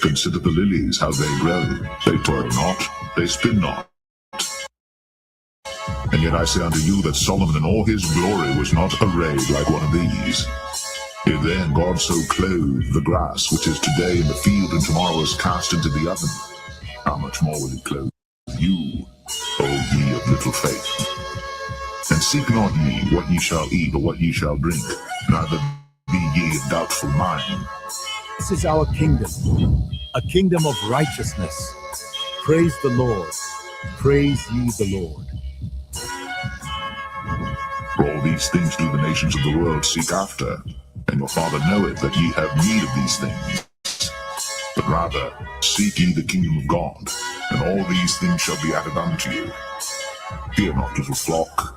Consider the lilies, how they grow. They toil not, they spin not. And yet I say unto you that Solomon in all his glory was not arrayed like one of these. If then God so clothed the grass, which is today in the field and tomorrow is cast into the oven, how much more will he clothe you, O ye of little faith? And seek not ye what ye shall eat or what ye shall drink, neither be ye of doubtful mind. This is our kingdom, a kingdom of righteousness. Praise the Lord. Praise ye the Lord. For all these things do the nations of the world seek after, and your Father knoweth that ye have need of these things. But rather, seek ye the kingdom of God, and all these things shall be added unto you. Fear not, little flock,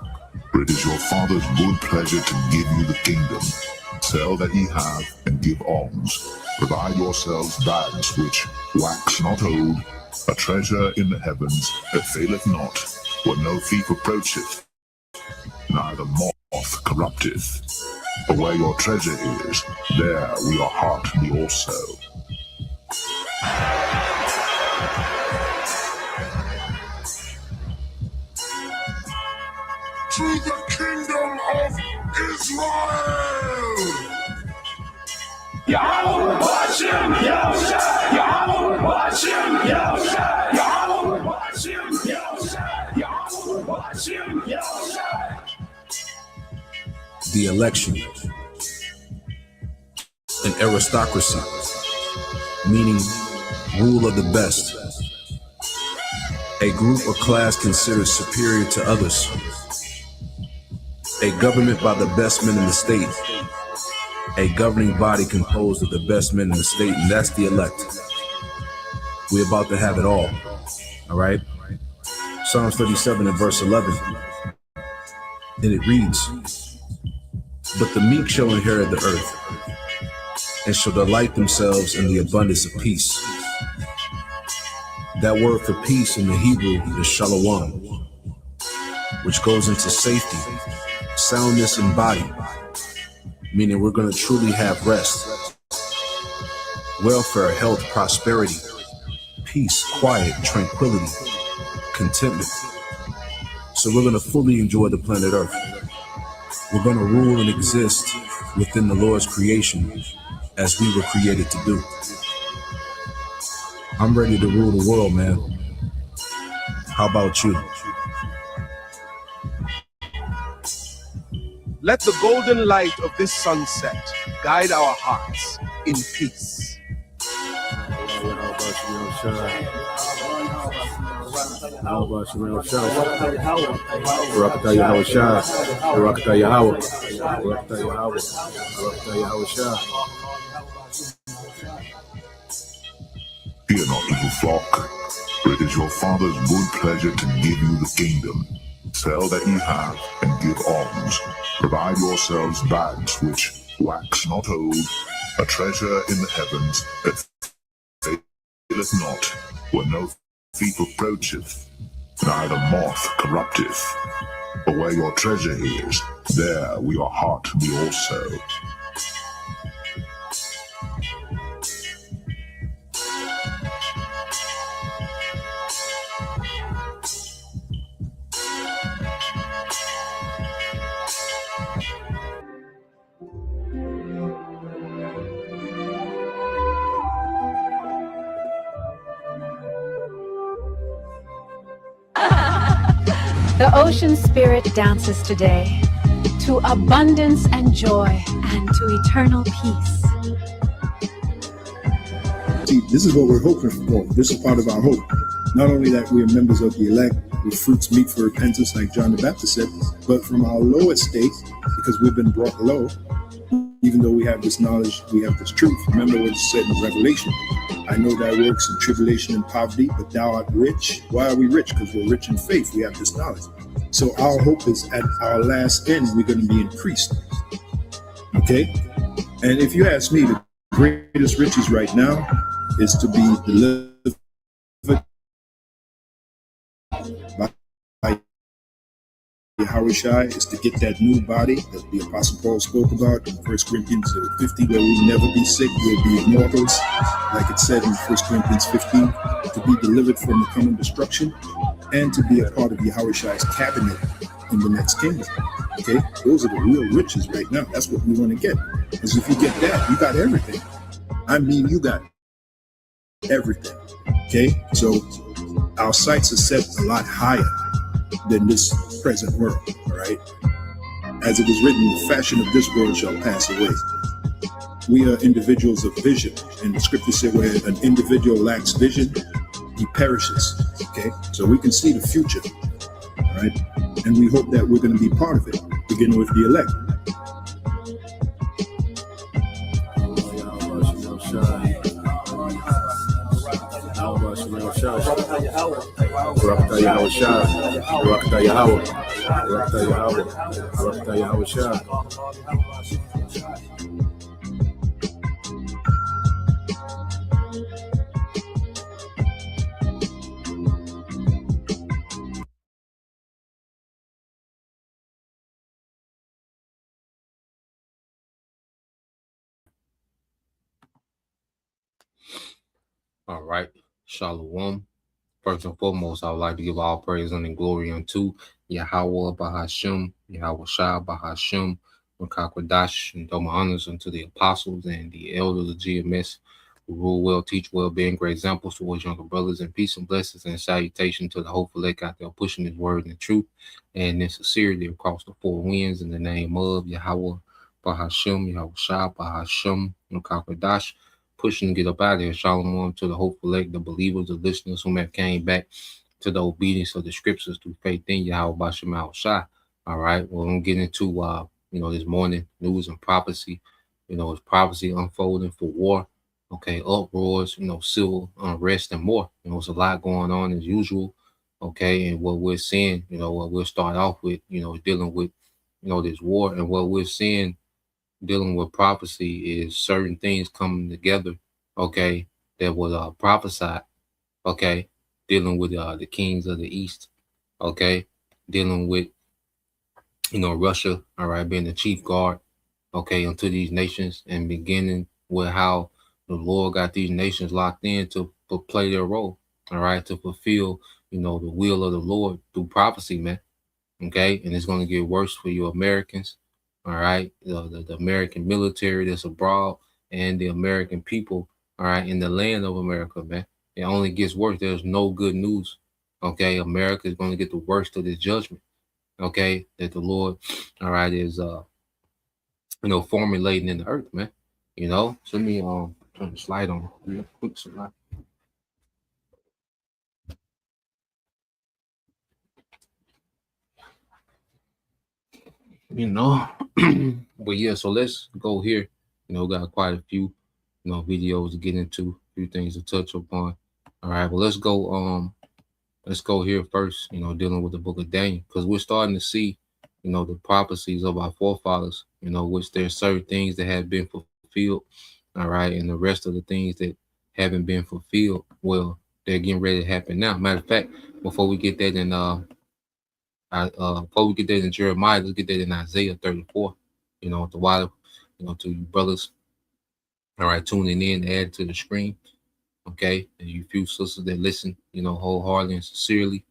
for it is your Father's good pleasure to give you the kingdom. Sell that ye have, and give alms. Provide yourselves bags which wax not old, a treasure in the heavens that faileth not, where no thief approacheth, neither moth corrupteth. For where your treasure is, there will your heart be also. To the kingdom of Israel! Yahweh Hashem, Yahushua, Yahweh Hashem, Yahushua, Yahweh Hashem, Yahushua, Yahweh Hashem, Yahushua. The election, an aristocracy, meaning rule of the best, a group or class considered superior to others, a government by the best men in the state, a governing body composed of the best men in the state, and that's the elect. We're about to have it all right? Psalms 37 and verse 11, and it reads, "But the meek shall inherit the earth, and shall delight themselves in the abundance of peace." That word for peace in the Hebrew is shalom, which goes into safety, soundness in body, meaning we're going to truly have rest, welfare, health, prosperity, peace, quiet, tranquility, contentment. So we're going to fully enjoy the planet Earth. We're going to rule and exist within the Lord's creation as we were created to do. I'm ready to rule the world, man. How about you? Let the golden light of this sunset guide our hearts in peace. Fear not, little flock, for it is your Father's good pleasure to give you the kingdom. Sell that ye have, and give alms. Provide yourselves bags which wax not old, a treasure in the heavens that faileth not, where no thief approacheth, neither moth corrupteth. For where your treasure is, there will your heart be also. The ocean spirit dances today to abundance and joy and to eternal peace. See, this is what we're hoping for. This is part of our hope. Not only that we are members of the elect with fruits meet for repentance, like John the Baptist said, but from our low estate, because we've been brought low, even though we have this knowledge, we have this truth. Remember what it said in Revelation. I know thy works in tribulation and poverty, but thou art rich. Why are we rich? Because we're rich in faith. We have this knowledge. So our hope is at our last end, we're going to be increased. Okay? And if you ask me, the greatest riches right now is to be delivered by Yahushua is to get that new body that the Apostle Paul spoke about in 1 Corinthians 50, where we'll never be sick, we'll be immortals, like it said in 1 Corinthians 15, to be delivered from the coming destruction, and to be a part of Yahushua's cabinet in the next kingdom. Okay, those are the real riches right now. That's what we want to get. Because if you get that, you got everything. I mean, you got everything. Okay, so our sights are set a lot higher than this present world. All right, as it is written, the fashion of this world shall pass away. We are individuals of vision, and the scripture said, where an individual lacks vision, he perishes. Okay, so we can see the future. All right, and we hope that we're going to be part of it, beginning with the elect. All right. Shalom. First and foremost, I would like to give all praise and glory unto Yahweh Bahashem, Yahweh Shah Bahashem, Makakwadash, and throw my honors unto the apostles and the elders of GMS who rule well, teach well, being great examples towards younger brothers, and peace and blessings and salutation to the hopeful elect out there pushing his word and truth and in sincerity across the four winds in the name of Yahweh Bahashem, Yahweh Shah Bahashem, Makakwadash. Pushing to get up out of here. Shalom to the hopeful elect, the believers, the listeners who have came back to the obedience of the scriptures through faith in Yahweh Bashem Al Shai. All right. Well, I'm getting into this morning news and prophecy. It's prophecy unfolding for war. Okay, uproars, civil unrest and more. It's a lot going on as usual. Okay, and what we're seeing, what we'll start off with, dealing with, this war, and what we're seeing dealing with prophecy is certain things coming together, okay, that was prophesied, okay, dealing with the kings of the East, okay, dealing with, Russia, all right, being the chief guard, okay, unto these nations, and beginning with how the Lord got these nations locked in to play their role, all right, to fulfill, the will of the Lord through prophecy, man, okay, and it's going to get worse for you Americans. All right, the American military that's abroad and the American people, all right, in the land of America, man. It only gets worse. There's no good news. Okay, America is going to get the worst of this judgment. Okay, that the Lord, all right, is formulating in the earth, man. So let me turn the slide on real quick. But yeah, so let's go here. Got quite a few, videos to get into, a few things to touch upon. All right, well, let's go here first, dealing with the book of Daniel, because we're starting to see, the prophecies of our forefathers, which there's certain things that have been fulfilled. All right, and the rest of the things that haven't been fulfilled, well, they're getting ready to happen now. Matter of fact, before we get that in Jeremiah, let's get that in Isaiah 34. The while, to you brothers, all right, tuning in, add to the screen, okay, and you few sisters that listen, wholeheartedly and sincerely,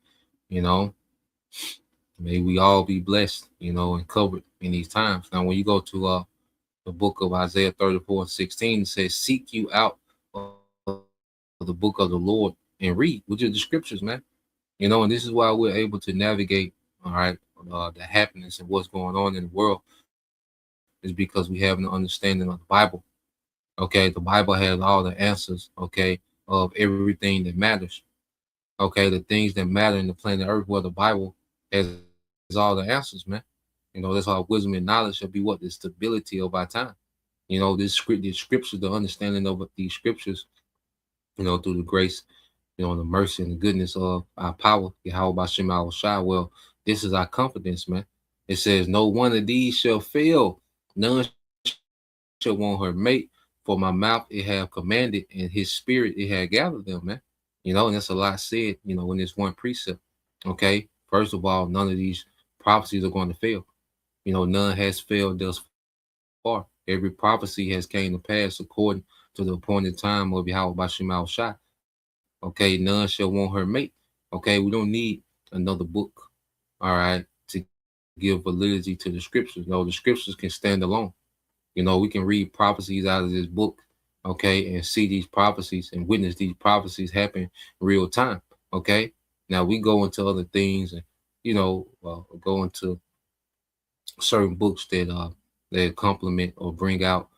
may we all be blessed, and covered in these times. Now, when you go to the book of Isaiah 34:16, it says, "Seek you out of the book of the Lord and read," which is the scriptures, man. And this is why we're able to navigate, all right, the happenings and what's going on in the world, is because we have an understanding of the Bible. Okay, the Bible has all the answers, okay, of everything that matters. Okay, the things that matter in the planet Earth, where the Bible has all the answers, man. That's why wisdom and knowledge shall be what? The stability of our time. This scriptures, the understanding of these scriptures, through the grace, the mercy and the goodness of our power, Yahweh Bashem Al Shai. Well, this is our confidence, man. It says, "No one of these shall fail, none shall want her mate. For my mouth it have commanded, and his spirit it had gathered them," man. And that's a lot said, in this one precept. Okay, first of all, none of these prophecies are going to fail. None has failed thus far. Every prophecy has came to pass according to the appointed time of Yahweh Bashim Al Shai. Okay, none shall want her mate. Okay, we don't need another book, all right, to give validity to the scriptures. No, the scriptures can stand alone. We can read prophecies out of this book, okay, and see these prophecies and witness these prophecies happen real time. Okay, now we go into other things and go into certain books that complement or bring out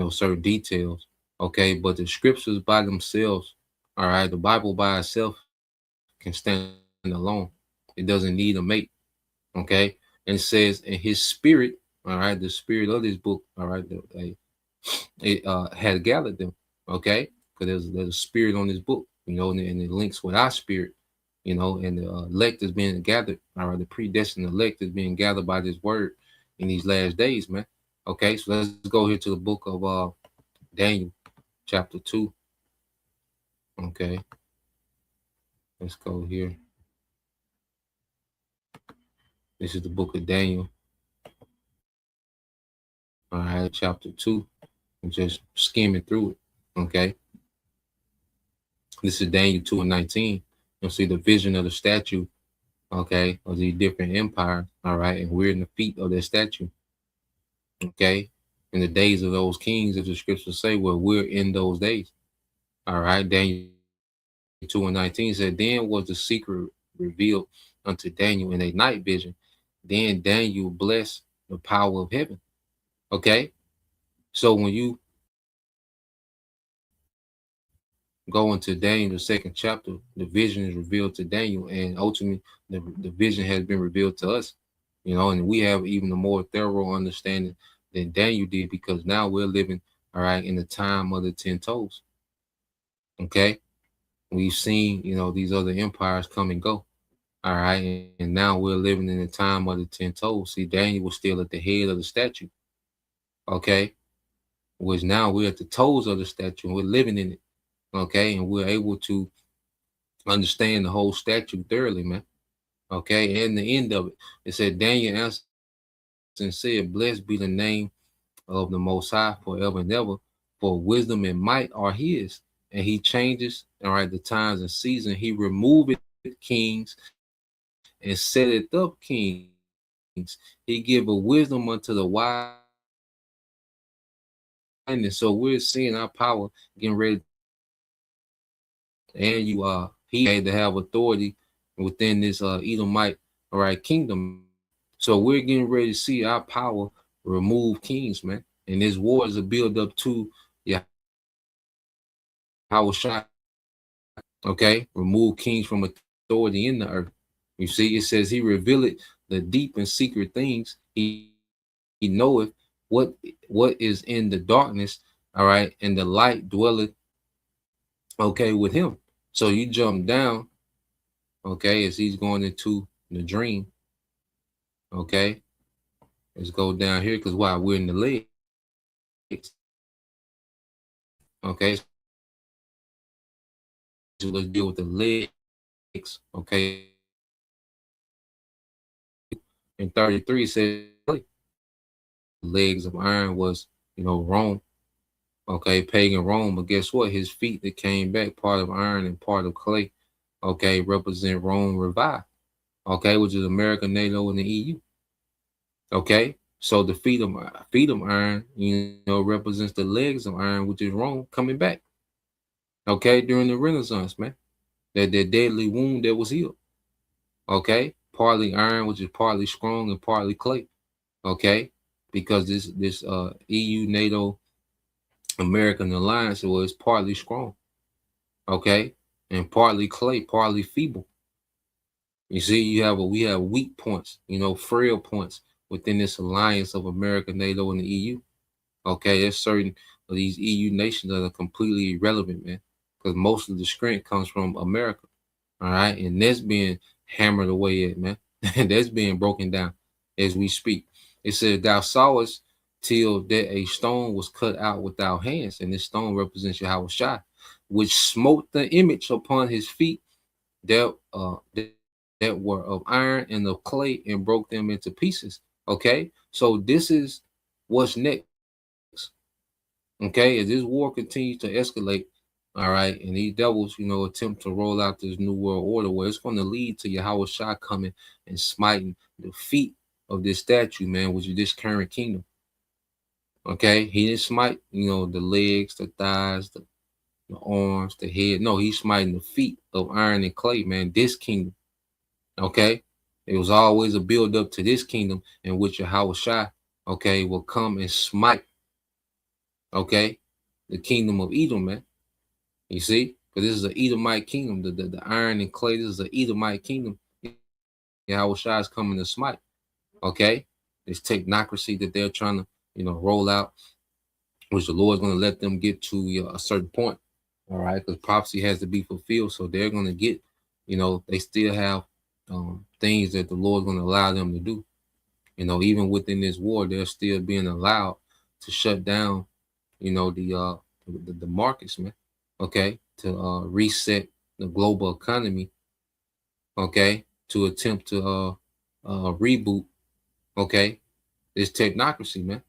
certain details. Okay, but the scriptures by themselves, all right, the Bible by itself can stand alone. It doesn't need a mate. Okay, and it says in His Spirit, all right, the spirit of this book, all right, it had gathered them. Okay, because there's a spirit on this book, and it links with our spirit. And the elect is being gathered, all right, the predestined elect is being gathered by this word in these last days, man. Okay, so let's go here to the book of Daniel, chapter 2. Okay, let's go here. This is the book of Daniel, all right, chapter 2. I'm just skimming through it. Okay, this is Daniel 2 and 19. You'll see the vision of the statue, okay, of these different empires, all right, and we're in the feet of that statue. Okay, in the days of those kings, as the scriptures say, well, we're in those days. All right, Daniel 2 and 19 said, then was the secret revealed unto Daniel in a night vision. Then Daniel blessed the power of heaven. Okay, so when you go into Daniel, the second chapter, the vision is revealed to Daniel, and ultimately the vision has been revealed to us, and we have even a more thorough understanding than Daniel did, because now we're living, all right, in the time of the 10 toes. Okay, we've seen, these other empires come and go, all right, and now we're living in the time of the 10 toes. See, Daniel was still at the head of the statue, okay, which now we're at the toes of the statue and we're living in it. Okay, and we're able to understand the whole statute thoroughly, man. Okay, and the end of it, it said, Daniel answered and said, blessed be the name of the Most High forever and ever, for wisdom and might are His, and He changes, all right, the times and seasons. He removeth kings and setteth up kings. He giveth wisdom unto the wise. And so we're seeing our power getting ready. And he had to have authority within this Edomite, all right, kingdom. So we're getting ready to see our power remove kings, man. And this war is a build up to Shai, okay, remove kings from authority in the earth. You see, it says He revealed the deep and secret things. He knoweth what is in the darkness, all right, and the light dwelleth, okay, with Him. So you jump down, okay, as he's going into the dream. Okay, let's go down here, because why? We're in the legs. Okay, so let's deal with the legs. Okay, and 33 says legs of iron was, Rome. Okay, pagan Rome. But guess what? His feet that came back, part of iron and part of clay, okay, represent Rome revived. Okay, which is America, NATO, and the EU. Okay, so the feet of iron, represents the legs of iron, which is Rome coming back. Okay, during the Renaissance, man, that deadly wound that was healed. Okay, partly iron, which is partly strong, and partly clay. Okay, because this EU, NATO, American alliance was partly strong. Okay, and partly clay, partly feeble. You see, we have weak points, frail points within this alliance of America, NATO, and the EU. Okay, there's certain of these EU nations that are completely irrelevant, man, because most of the strength comes from America. All right, and that's being hammered away at, man. That's being broken down as we speak. It says, thou sawest till that a stone was cut out without hands, and this stone represents Yahweh Shai, which smote the image upon his feet. There that were of iron and of clay and broke them into pieces. Okay, so this is what's next. Okay, as this war continues to escalate, all right, and these devils, attempt to roll out this new world order where it's going to lead to Yahweh Shah coming and smiting the feet of this statue, man, which is this current kingdom. Okay, he didn't smite, the legs, the thighs, the arms, the head. No, he's smiting the feet of iron and clay, man, this kingdom. Okay, it was always a build up to this kingdom in which Yahweh Shah, okay, will come and smite, okay, the kingdom of Edom, man. You see, because this is an Edomite kingdom, the iron and clay. This is an Edomite kingdom. Yahweh Shah is coming to smite. Okay, this technocracy that they're trying to, roll out, which the Lord's going to let them get to a certain point. All right, because prophecy has to be fulfilled, so they're going to get, they still have things that the Lord's going to allow them to do. Even within this war, they're still being allowed to shut down, the markets, man. Okay, to reset the global economy. Okay, to attempt to reboot. Okay, this technocracy, man.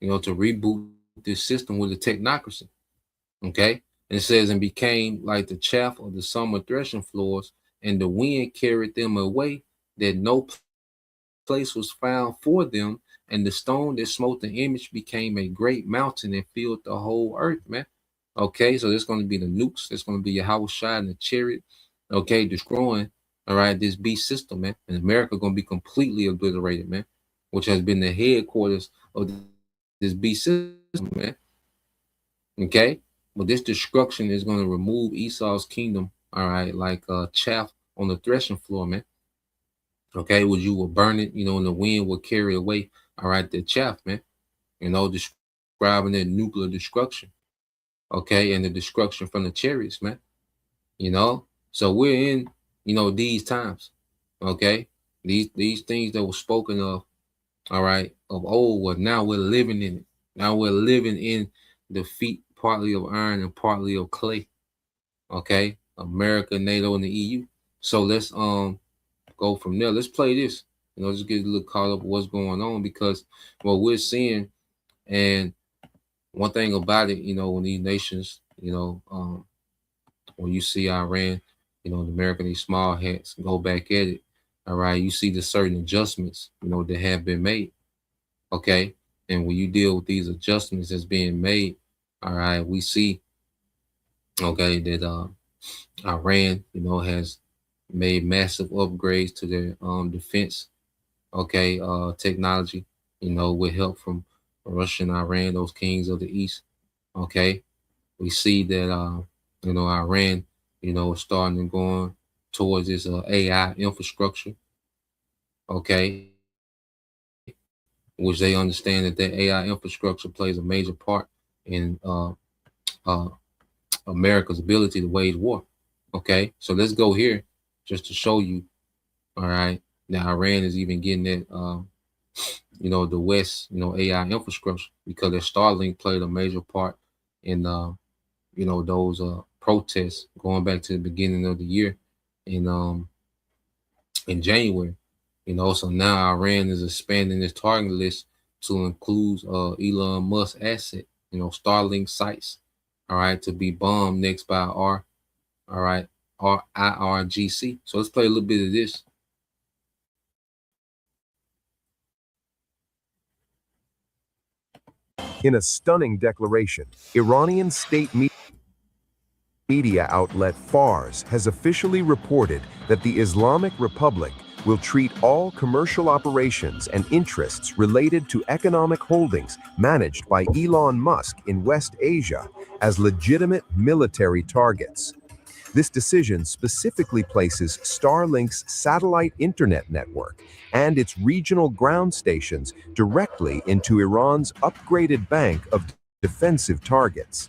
To reboot this system with a technocracy. Okay, and it says, and became like the chaff of the summer threshing floors, and the wind carried them away, that no place was found for them, and the stone that smote the image became a great mountain and filled the whole earth, man. Okay, so there's going to be the nukes, there's going to be Yahweh Shai and the chariot, okay, destroying, all right, this beast system, man. And America going to be completely obliterated, man, which has been the headquarters of this beast system, man. Okay, but this destruction is going to remove Esau's kingdom, all right, like chaff on the threshing floor, man. Okay, would you will burn it, and the wind will carry away, all right, the chaff, man. Describing that nuclear destruction. Okay, and the destruction from the chariots, man. So we're in, these times. Okay, these things that were spoken of, all right, of old, well, now we're living in it. Now we're living in the feet, partly of iron and partly of clay. Okay, America, NATO, and the EU. So let's go from there. Let's play this. Just get a little caught up with what's going on, because what we're seeing, and one thing about it, when these nations, when you see Iran, the American, these small hats go back at it, all right, you see the certain adjustments, that have been made. Okay, and when you deal with these adjustments that's being made, all right, we see, okay, that Iran, has made massive upgrades to their defense, okay, technology, with help from Russia and Iran, those kings of the East. Okay, we see that Iran, is starting to go on towards this AI infrastructure. Okay, which they understand that AI infrastructure plays a major part in America's ability to wage war. Okay, so let's go here just to show you. All right, now Iran is even getting that, the West, AI infrastructure, because their Starlink played a major part in, those protests going back to the beginning of the year in January. So now Iran is expanding its target list to include Elon Musk's asset, Starlink sites, all right, to be bombed next by IRGC. So let's play a little bit of this. In a stunning declaration, Iranian state media outlet Fars has officially reported that the Islamic Republic will treat all commercial operations and interests related to economic holdings managed by Elon Musk in West Asia as legitimate military targets. This decision specifically places Starlink's satellite internet network and its regional ground stations directly into Iran's upgraded bank of defensive targets.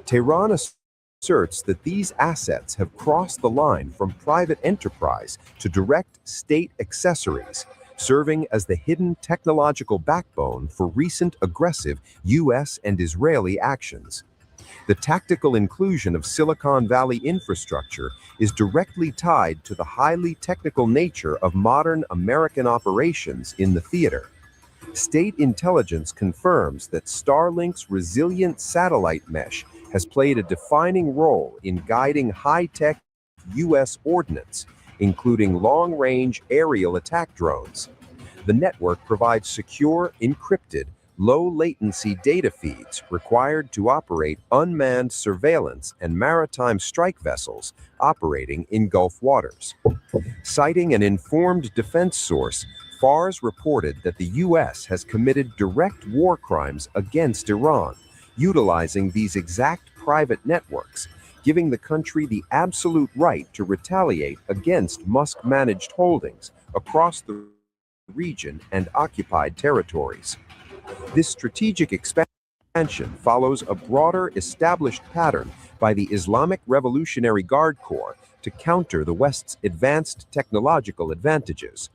Tehran asserts that these assets have crossed the line from private enterprise to direct state accessories, serving as the hidden technological backbone for recent aggressive U.S. and Israeli actions. The tactical inclusion of Silicon Valley infrastructure is directly tied to the highly technical nature of modern American operations in the theater. State intelligence confirms that Starlink's resilient satellite mesh has played a defining role in guiding high-tech U.S. ordnance, including long-range aerial attack drones. The network provides secure, encrypted, low-latency data feeds required to operate unmanned surveillance and maritime strike vessels operating in Gulf waters. Citing an informed defense source, FARS reported that the U.S. has committed direct war crimes against Iran, utilizing these exact private networks, giving the country the absolute right to retaliate against Musk-managed holdings across the region and occupied territories. This strategic expansion follows a broader established pattern by the Islamic Revolutionary Guard Corps to counter the West's advanced technological advantages.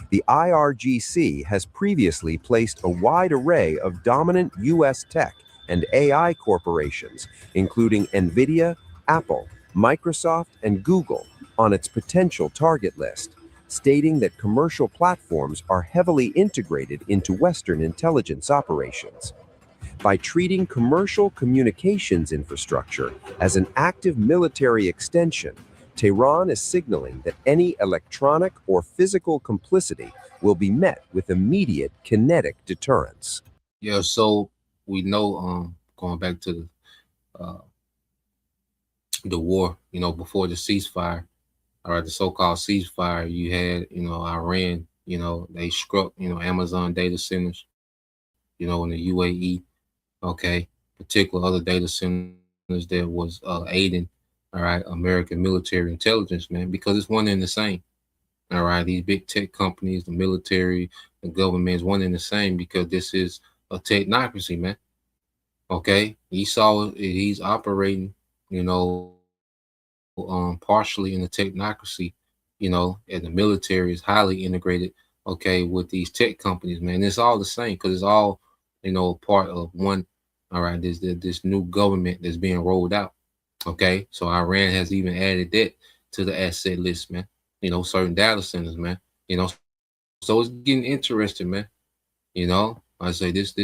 The IRGC has previously placed a wide array of dominant U.S. tech and AI corporations, including NVIDIA, Apple, Microsoft, and Google, on its potential target list, stating that commercial platforms are heavily integrated into Western intelligence operations. By treating commercial communications infrastructure as an active military extension, Tehran is signaling that any electronic or physical complicity will be met with immediate kinetic deterrence. Yeah, so we know, going back to the war, before the ceasefire, all right, the so-called ceasefire, you had, Iran, they struck, Amazon data centers, in the UAE, okay, particular other data centers that was aiding, all right, American military intelligence, man, because it's one and the same. All right, these big tech companies, the military, the government is one and the same because this is a technocracy, man. Okay, he's operating, partially in the technocracy, and the military is highly integrated, okay, with these tech companies, man. It's all the same because it's all, part of one. All right, this new government that's being rolled out. Okay, so Iran has even added that to the asset list, man. Certain data centers, man. So it's getting interesting, man. I say this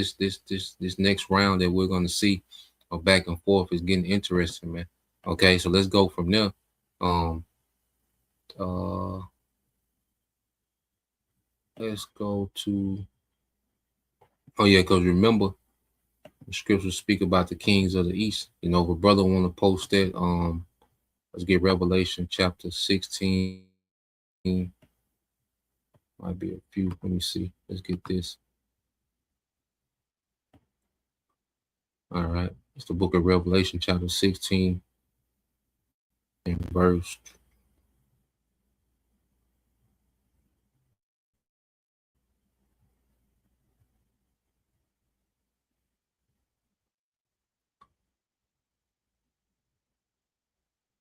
next round that we're gonna see, back and forth, is getting interesting, man. Okay, so let's go from there. Let's go to. Oh yeah, because remember, the scriptures speak about the kings of the east. If a brother want to post that, let's get Revelation chapter 16. Might be a few. Let me see. Let's get this. All right. It's the book of Revelation chapter 16 and verse.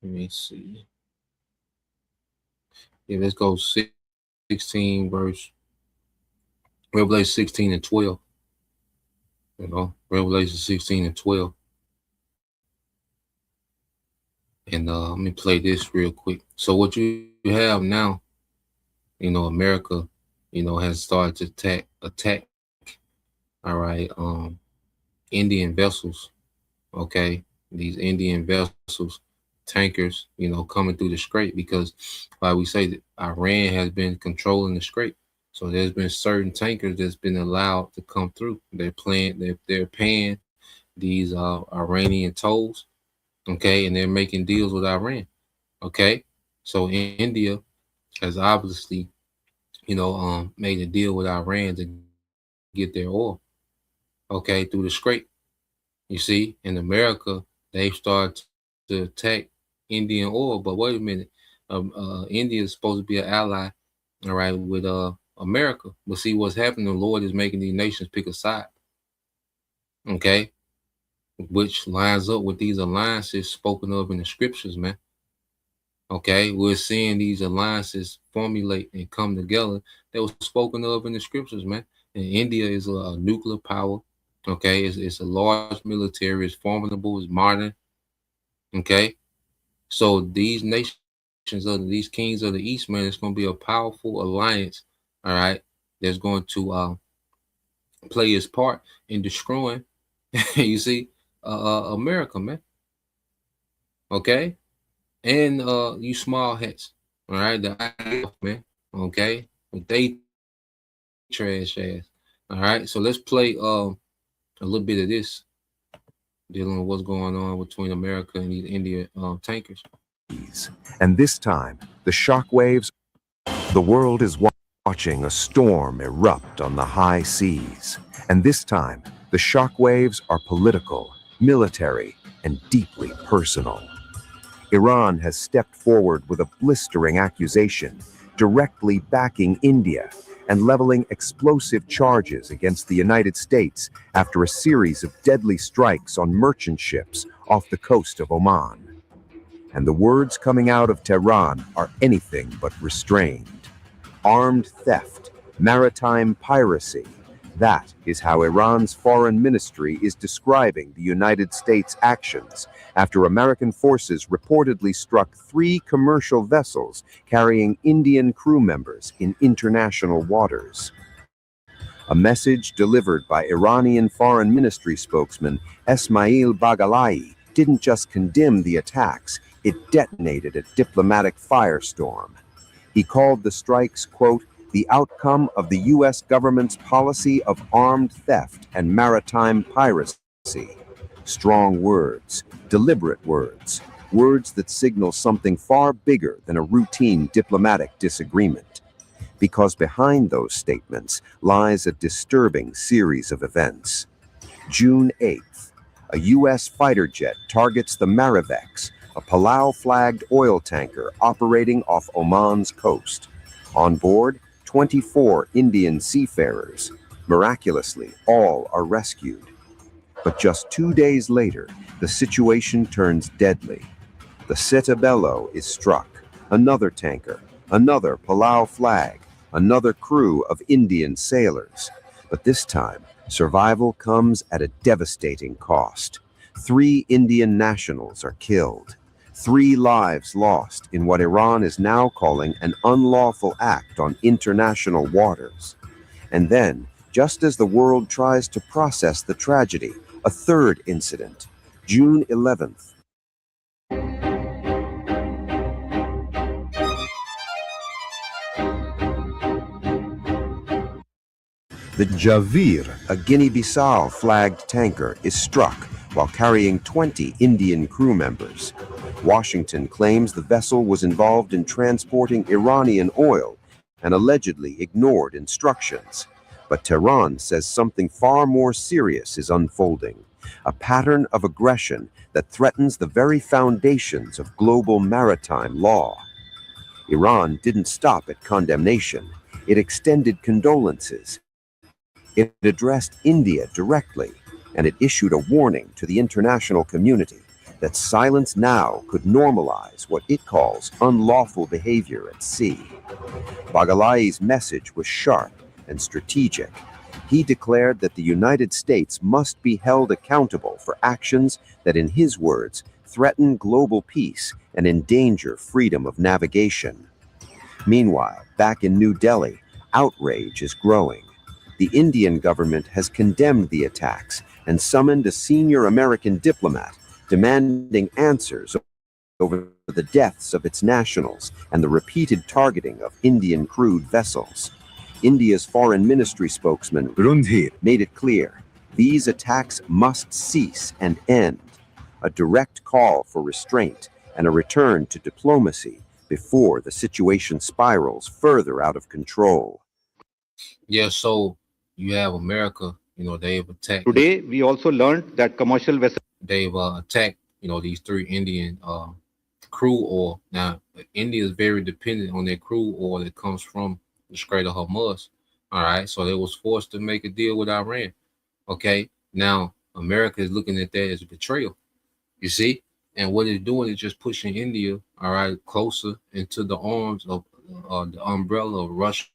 Let me see. Yeah, let's go 16 verse. Revelation 16 and 12. Revelation 16 and 12. And let me play this real quick. So what you have now, America, has started to attack, all right, Indian vessels, okay, these Indian vessels, tankers, coming through the strait, because like we say that Iran has been controlling the strait. So there's been certain tankers that's been allowed to come through. They're paying these Iranian tolls, okay, and they're making deals with Iran, okay. So India has obviously, made a deal with Iran to get their oil, okay, through the strait. You see, in America, they've started to attack Indian oil, but wait a minute, India is supposed to be an ally, all right, with America. But see what's happening, the Lord is making these nations pick a side, okay, which lines up with these alliances spoken of in the scriptures, man. Okay, we're seeing these alliances formulate and come together that was spoken of in the scriptures, man. And India is a nuclear power, Okay, it's a large military, it's formidable, it's modern. Okay, so these nations of these kings of the East, man, it's going to be a powerful alliance. All right, that's going to play its part in destroying, you see, America, man. Okay, and you small hats, all right, the IDF, man. Okay, with they trash ass. All right, so let's play a little bit of this dealing with what's going on between America and these India tankers. And this time, the shockwaves, the world is watching a storm erupt on the high seas. And this time, the shockwaves are political, military, and deeply personal. Iran has stepped forward with a blistering accusation, directly backing India and leveling explosive charges against the United States after a series of deadly strikes on merchant ships off the coast of Oman. And the words coming out of Tehran are anything but restrained. Armed theft, maritime piracy. That is how Iran's foreign ministry is describing the United States' actions after American forces reportedly struck 3 commercial vessels carrying Indian crew members in international waters. A message delivered by Iranian Foreign Ministry spokesman Esmail Baghaei didn't just condemn the attacks, it detonated a diplomatic firestorm. He called the strikes, quote, the outcome of the U.S. government's policy of armed theft and maritime piracy. Strong words, deliberate words, words that signal something far bigger than a routine diplomatic disagreement. Because behind those statements lies a disturbing series of events. June 8th, a U.S. fighter jet targets the Marivex, a Palau-flagged oil tanker operating off Oman's coast. On board, 24 Indian seafarers. Miraculously, all are rescued. But just 2 days later, the situation turns deadly. The Setabello is struck, another tanker, another Palau flag, another crew of Indian sailors. But this time, survival comes at a devastating cost. 3 Indian nationals are killed. 3 lives lost in what Iran is now calling an unlawful act on international waters. And then, just as the world tries to process the tragedy, a third incident, June 11th. The Javir, a Guinea-Bissau flagged tanker, is struck while carrying 20 Indian crew members. Washington claims the vessel was involved in transporting Iranian oil and allegedly ignored instructions. But Tehran says something far more serious is unfolding, a pattern of aggression that threatens the very foundations of global maritime law. Iran didn't stop at condemnation. It extended condolences. It addressed India directly, and it issued a warning to the international community that silence now could normalize what it calls unlawful behavior at sea. Baghaei's message was sharp and strategic. He declared that the United States must be held accountable for actions that, in his words, threaten global peace and endanger freedom of navigation. Meanwhile, back in New Delhi, outrage is growing. The Indian government has condemned the attacks and summoned a senior American diplomat, demanding answers over the deaths of its nationals and the repeated targeting of Indian crewed vessels. India's foreign ministry spokesman made it clear these attacks must cease and end, a direct call for restraint and a return to diplomacy before the situation spirals further out of control. Yeah, so you have America, they've attacked. Today, we also learned that commercial vessels. They've attacked, these 3 Indian crew oil. Now, India is very dependent on their crude oil that comes from the Strait of Hormuz. All right, so they was forced to make a deal with Iran. Okay, now America is looking at that as a betrayal. You see, and what it's doing is just pushing India, all right, closer into the arms of the umbrella of Russia.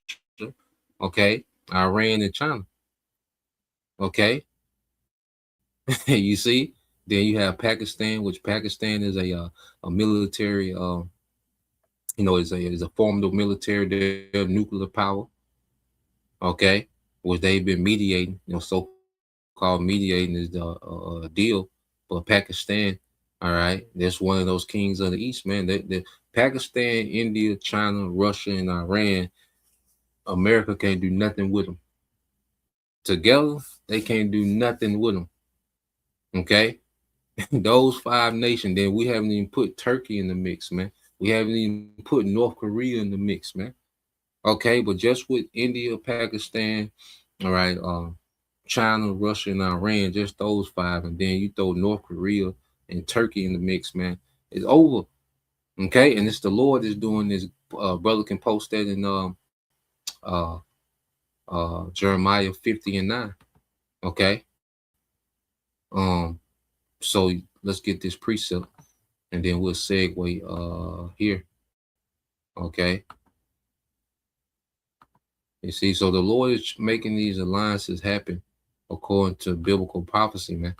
Okay, Iran and China. Okay, You see, then you have Pakistan, which Pakistan is a military, is a formidable military. They're a nuclear power, okay, which they've been mediating. So-called mediating is the deal for Pakistan. All right, that's one of those kings of the East, man. Pakistan, India, China, Russia, and Iran. America can't do nothing with them. Together, they can't do nothing with them. Okay, those five nations. Then we haven't even put Turkey in the mix, man. We haven't even put North Korea in the mix, man. Okay, but just with India, Pakistan, all right, China, Russia, and Iran, just those five, and then you throw North Korea and Turkey in the mix, man. It's over. Okay, and it's the Lord is doing this. Brother can post that in uh Jeremiah 50 and 9. Okay. So let's get this precept and then we'll segue here. Okay. You see, so the Lord is making these alliances happen according to biblical prophecy, man.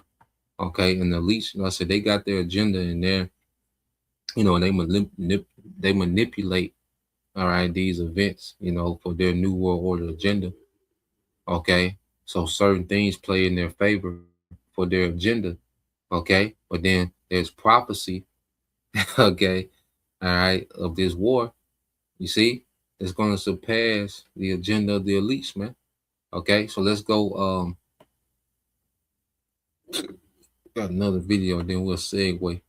Okay, and the least, like I said, they got their agenda in there, and they manipulate, all right, these events, for their new world order agenda. Okay, so certain things play in their favor for their agenda. Okay, but then there's prophecy, okay, all right, of this war. You see, it's going to surpass the agenda of the elites, man. Okay, so let's go. Got another video, then we'll segue.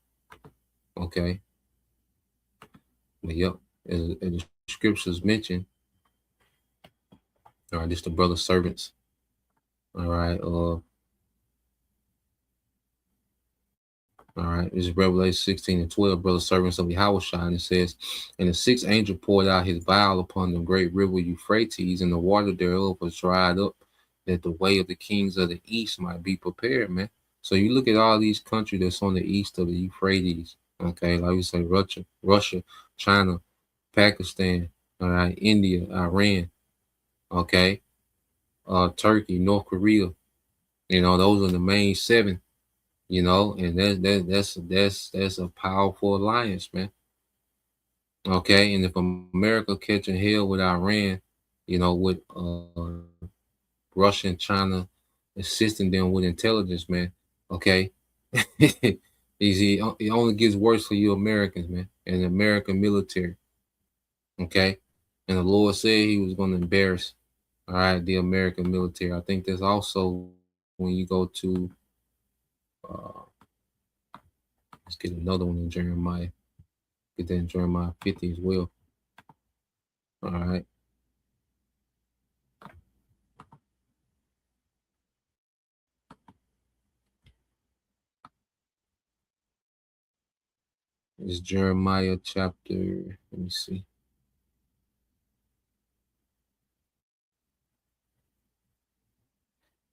Okay. But yep, as the scriptures mention. All right, this the brother servants. All right, this is Revelation 16 and 12, brother servants of Yahweh, and it says, and the sixth angel poured out his vial upon the great river Euphrates, and the water thereof was dried up, that the way of the kings of the east might be prepared, man. So you look at all these countries that's on the east of the Euphrates, okay, like we say Russia, China, Pakistan, all right, India, Iran, okay, Turkey, North Korea, those are the main seven, and that's a powerful alliance, man. Okay, and if America catching hell with Iran, with Russia and China assisting them with intelligence, man. Okay, it only gets worse for you Americans, man, and the American military. Okay, and the Lord said He was going to embarrass, all right, the American military. I think there's also when you go to, let's get another one in Jeremiah. Get that in Jeremiah 50 as well. All right. It's Jeremiah chapter, let me see.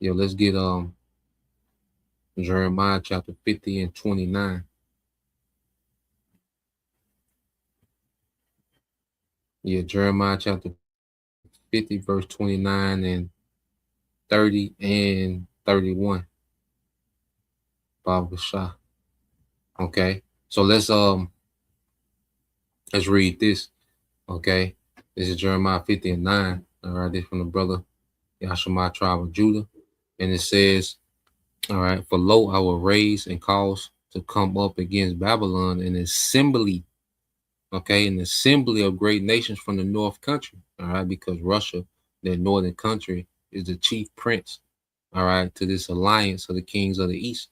Yeah, let's get Jeremiah chapter 50 and 29. Yeah, Jeremiah chapter 50, verse 29 and 30 and 31. Baba Shah. Okay. So let's read this. Okay. This is Jeremiah 50 and 9. All right, this from the brother Yashima tribe of Judah. And it says, all right, for lo, I will raise and cause to come up against Babylon an assembly, okay, an assembly of great nations from the north country, all right, because Russia, their northern country, is the chief prince, all right, to this alliance of the kings of the east,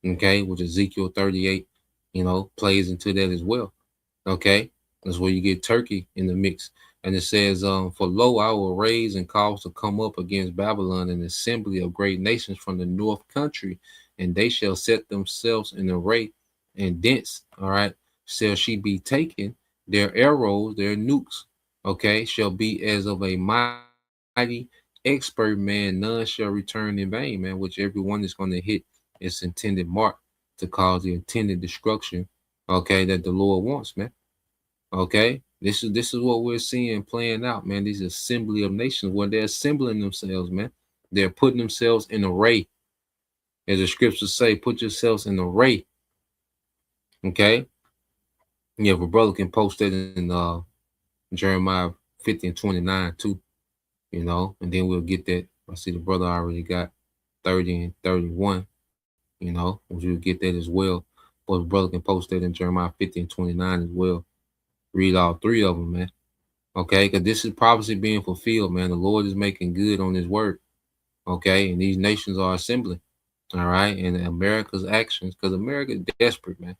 okay, which Ezekiel 38, plays into that as well, okay. That's where you get Turkey in the mix. And it says, for lo, I will raise and cause to come up against Babylon an assembly of great nations from the north country, and they shall set themselves in array and dense, all right, shall she be taken, their arrows, their nukes, okay, shall be as of a mighty expert man, none shall return in vain, man, which everyone is going to hit its intended mark to cause the intended destruction, okay, that the Lord wants, man. Okay, this is what we're seeing playing out, man. These assembly of nations where they're assembling themselves, man. They're putting themselves in array. As the scriptures say, put yourselves in array. Okay. Yeah, if a brother can post that in Jeremiah 50 and 29 too, and then we'll get that. I see the brother already got 30 and 31, which we'll get that as well. But the brother can post that in Jeremiah 50 and 29 as well. Read all three of them, man. Okay, because this is prophecy being fulfilled, man. The Lord is making good on his word. Okay, and these nations are assembling. All right, and America's actions, because America is desperate, man.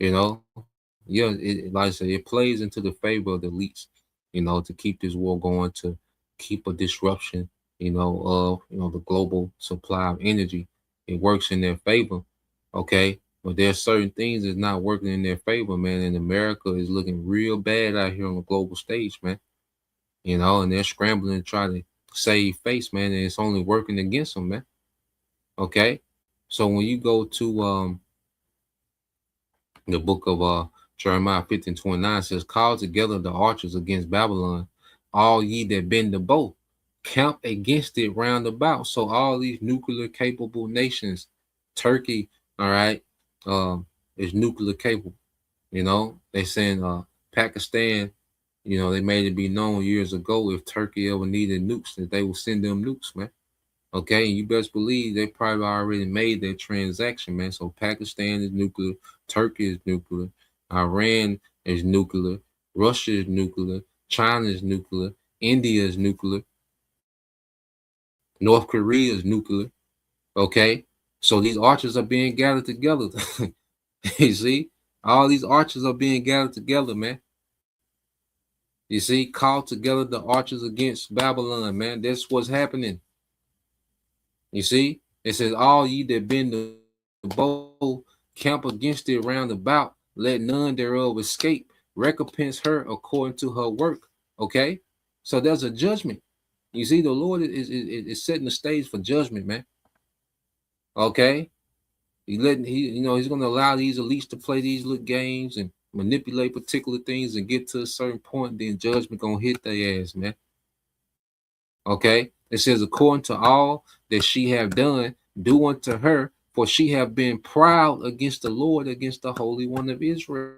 Like I said, it plays into the favor of the elites, to keep this war going, to keep a disruption, of the global supply of energy. It works in their favor, okay. But there's certain things that's not working in their favor, man. And America is looking real bad out here on the global stage, man. And they're scrambling to try to save face, man, and it's only working against them, man. Okay, so when you go to the book of Jeremiah 50 and 29 says, call together the archers against Babylon, all ye that bend the bow, camp against it round about. So all these nuclear capable nations, Turkey, all right, is nuclear capable. They saying Pakistan, they made it be known years ago if Turkey ever needed nukes, that they will send them nukes, man. Okay, you best believe they probably already made their transaction, man. So Pakistan is nuclear, Turkey is nuclear, Iran is nuclear, Russia is nuclear, China is nuclear, India is nuclear, North Korea is nuclear. Okay, so these archers are being gathered together. You see, all these archers are being gathered together, man. You see, call together the archers against Babylon, man. That's what's happening. You see, it says, all ye that bend the bow, camp against it round about, let none thereof escape, recompense her according to her work. Okay, so there's a judgment. You see, the Lord is setting the stage for judgment, man. Okay, he's going to allow these elites to play these little games and manipulate particular things and get to a certain point, then judgment gonna hit their ass, man. Okay, it says, according to all that she have done, do unto her, for she have been proud against the Lord, against the Holy One of Israel.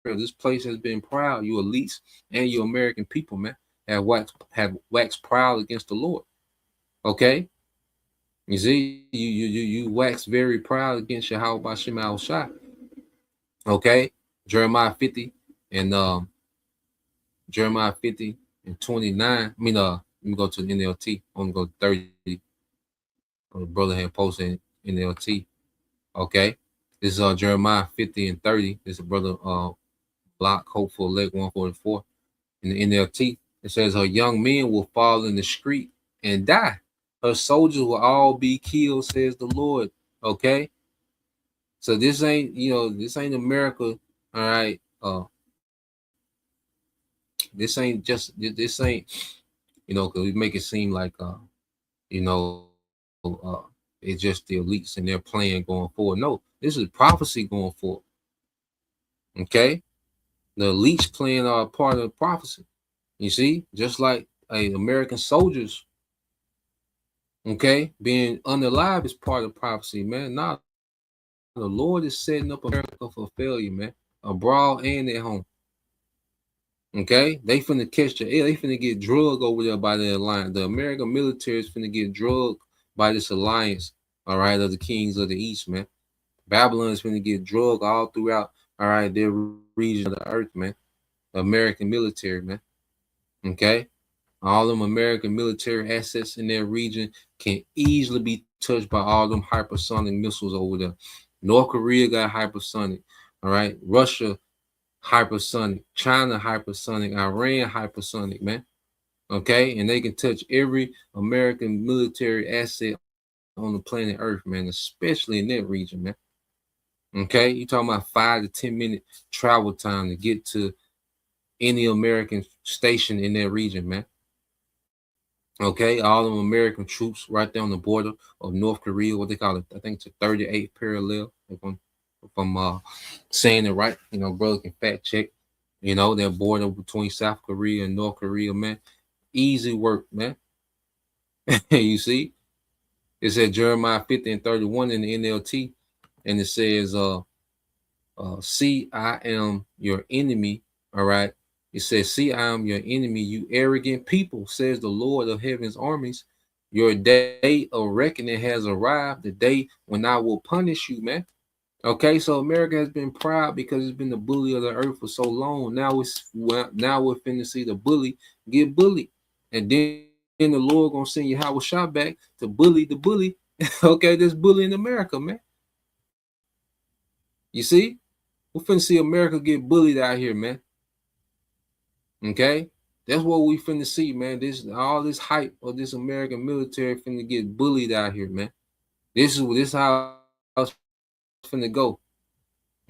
This place has been proud. You elites and you American people, man, have waxed proud against the Lord. Okay, you see, you wax very proud against Yahweh Bashim Al Shah. Okay, Jeremiah 50 and 29. Let me go to the NLT. I'm gonna go 30. The brother had posted NLT. Okay. This is Jeremiah 50 and 30. This is a brother Block Hopeful Leg 144. In the NLT, it says, her young men will fall in the street and die. Her soldiers will all be killed, says the Lord. Okay. So this ain't America. All right. This ain't, because we make it seem like it's just the elites and their plan going forward. No, this is prophecy going forward. Okay, the elites plan are a part of the prophecy. You see, just like American soldiers, okay, being unalive is part of prophecy, man. Now the Lord is setting up America for failure, man, abroad and at home. Okay, they finna catch they finna get drugged over there by the alliance. The American military is finna get drugged by this alliance, all right, of the kings of the east, man. Babylon is finna get drugged all throughout, all right, their region of the earth, man. The American military, man. Okay, all them American military assets in their region can easily be touched by all them hypersonic missiles over there. North Korea got hypersonic, all right. Russia hypersonic, China hypersonic, Iran hypersonic, man. Okay, and they can touch every American military asset on the planet Earth, man, especially in that region, man. Okay, you talking about 5 to 10 minute travel time to get to any American station in that region, man. Okay, all of them American troops right there on the border of North Korea, what they call it, I think it's a 38th parallel, if I'm saying it right, brother can fact check, that border between South Korea and North Korea, man. Easy work, man. You see, It said Jeremiah 50:31 in the NLT, and it says, see, I am your enemy. All right. It says, see, I am your enemy, you arrogant people, says the Lord of heaven's armies. Your day of reckoning has arrived, the day when I will punish you, man. Okay, so America has been proud because it's been the bully of the earth for so long. Now now we're finna see the bully get bullied, and then the Lord gonna send you Howard Shot back to bully the bully. Okay, this bully in America, man. You see, we're finna see America get bullied out here, man. Okay, that's what we finna see, man. All this hype of this American military finna get bullied out here, man. This how it's finna go.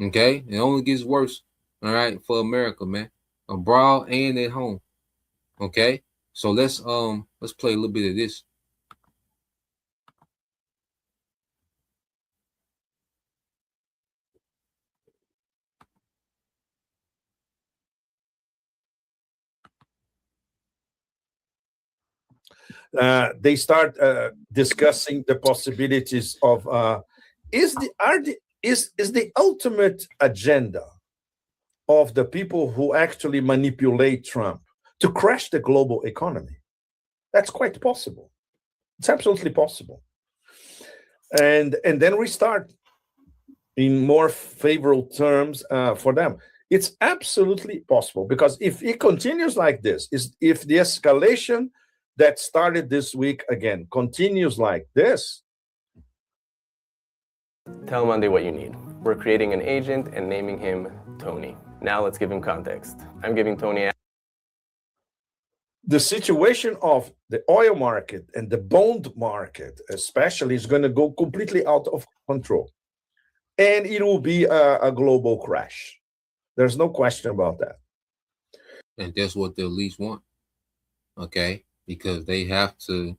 Okay, it only gets worse. All right, for America, man, abroad and at home. Okay, so let's play a little bit of this. They start discussing the possibilities of is the ultimate agenda of the people who actually manipulate Trump to crash the global economy. That's quite possible. It's absolutely possible. And then we start in more favorable terms for them. It's absolutely possible, because if it continues like this, if the escalation that started this week again continues like this. Tell Monday what you need. We're creating an agent and naming him Tony. Now let's give him context. I'm giving Tony the situation of the oil market and the bond market especially is going to go completely out of control. And it will be a global crash. There's no question about that. And that's what the elites want. Okay, because they have to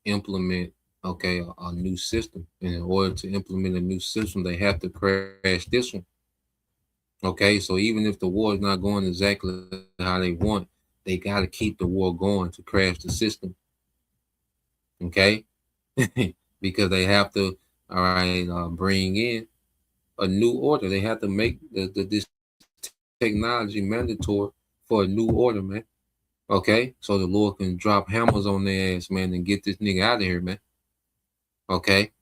implement a new system. And in order to implement a new system, they have to crash this one. Okay, so even if the war is not going exactly how they want, they got to keep the war going to crash the system. Okay, because they have to bring in a new order. They have to make this technology mandatory for a new order, man. Okay, so the Lord can drop hammers on their ass, man, and get this nigga out of here, man. Okay,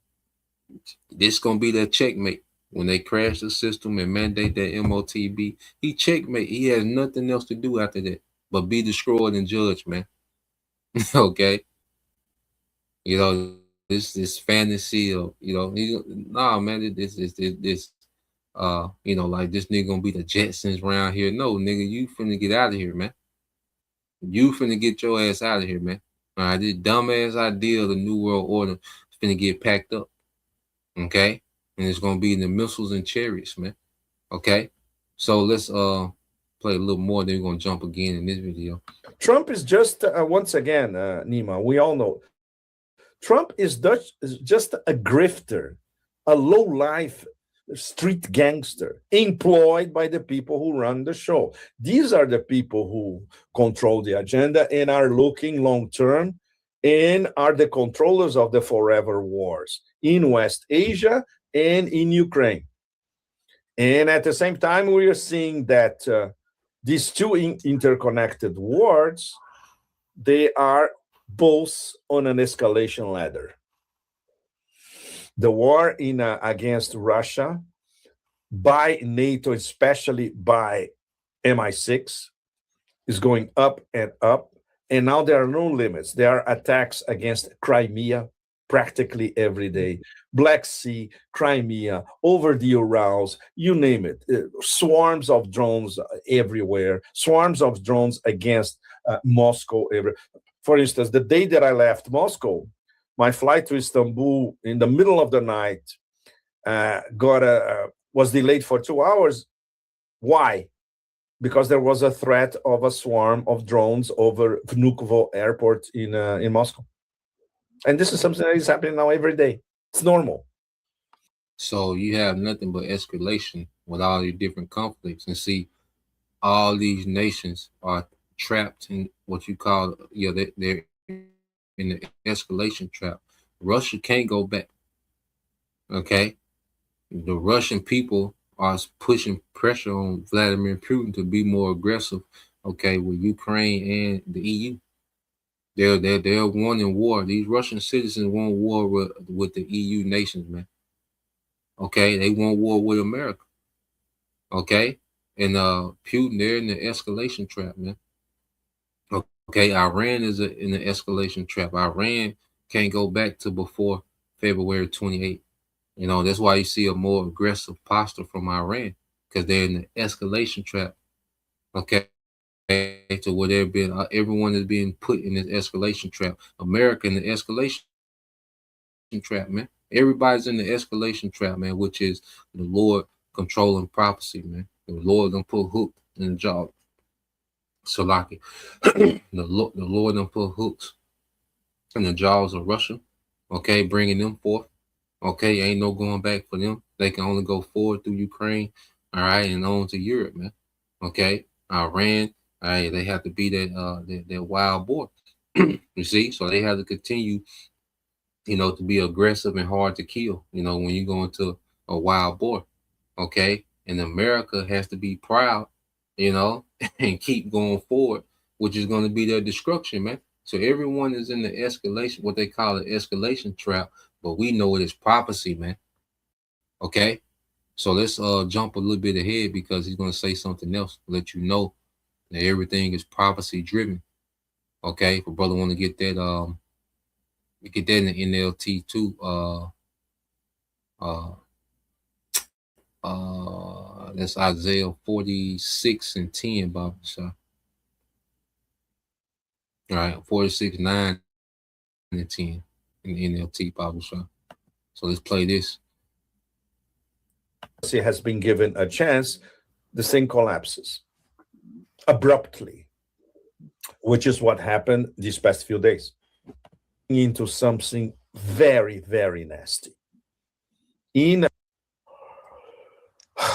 this gonna be their checkmate when they crash the system and mandate that MOTB. He checkmate. He has nothing else to do after that but be destroyed and judged, man. Okay, you know this fantasy of nah, man. This like this nigga gonna be the Jetsons around here. No, nigga, you finna get out of here, man. You finna get your ass out of here, man. All right, this dumbass idea of the New World Order is finna get packed up. Okay? And it's gonna be in the missiles and chariots, man. Okay? So let's play a little more, then we're gonna jump again in this video. Trump is just once again, Nima, we all know Trump is just a grifter, a low-life street gangster employed by the people who run the show. These are the people who control the agenda and are looking long-term and are the controllers of the forever wars in West Asia and in Ukraine. And at the same time, we are seeing that these two interconnected wars, they are both on an escalation ladder. The war against Russia by NATO, especially by MI6, is going up and up. And now there are no limits. There are attacks against Crimea practically every day. Black Sea, Crimea, over the Urals, you name it. Swarms of drones everywhere. Swarms of drones against Moscow. For instance, the day that I left Moscow, my flight to Istanbul in the middle of the night was delayed for 2 hours. Why? Because there was a threat of a swarm of drones over Vnukovo airport in Moscow. And this is something that is happening now every day. It's normal. So you have nothing but escalation with all these different conflicts. And see, all these nations are trapped in what you call, they're in the escalation trap, Russia can't go back. Okay, the Russian people are pushing pressure on Vladimir Putin to be more aggressive. Okay, with Ukraine and the EU. They're wanting war. These Russian citizens want war with the EU nations, man. Okay, they want war with America. Okay, and Putin, they're in the escalation trap, man. Okay, Iran is in the escalation trap. Iran can't go back to before February 28th. You know, that's why you see a more aggressive posture from Iran, because they're in the escalation trap. Okay, to where they're being everyone is being put in this escalation trap. America in the escalation trap, man. Everybody's in the escalation trap, man, which is the Lord controlling prophecy, man. The Lord gonna put hook in the jaw. So like the Lord done put hooks in the jaws of Russia, okay, bringing them forth. Okay, ain't no going back for them. They can only go forward through Ukraine, all right, and on to Europe, man. Okay, Iran, all right, they have to be that wild boy. You see, so they have to continue, you know, to be aggressive and hard to kill. You know, when you go into a wild boy, okay, and America has to be proud, you know, and keep going forward, which is going to be their destruction, man. So everyone is in the escalation, what they call an escalation trap, but we know it is prophecy, man. Okay, so let's jump a little bit ahead because he's going to say something else, let you know that everything is prophecy driven. Okay, if a brother want to get that in the NLT too. That's Isaiah 46 and 10, Bob. So, all right, 46, 9 and 10 in the NLT Bible show. So let's play this. It has been given a chance, the thing collapses abruptly, which is what happened these past few days. Into something very, very nasty.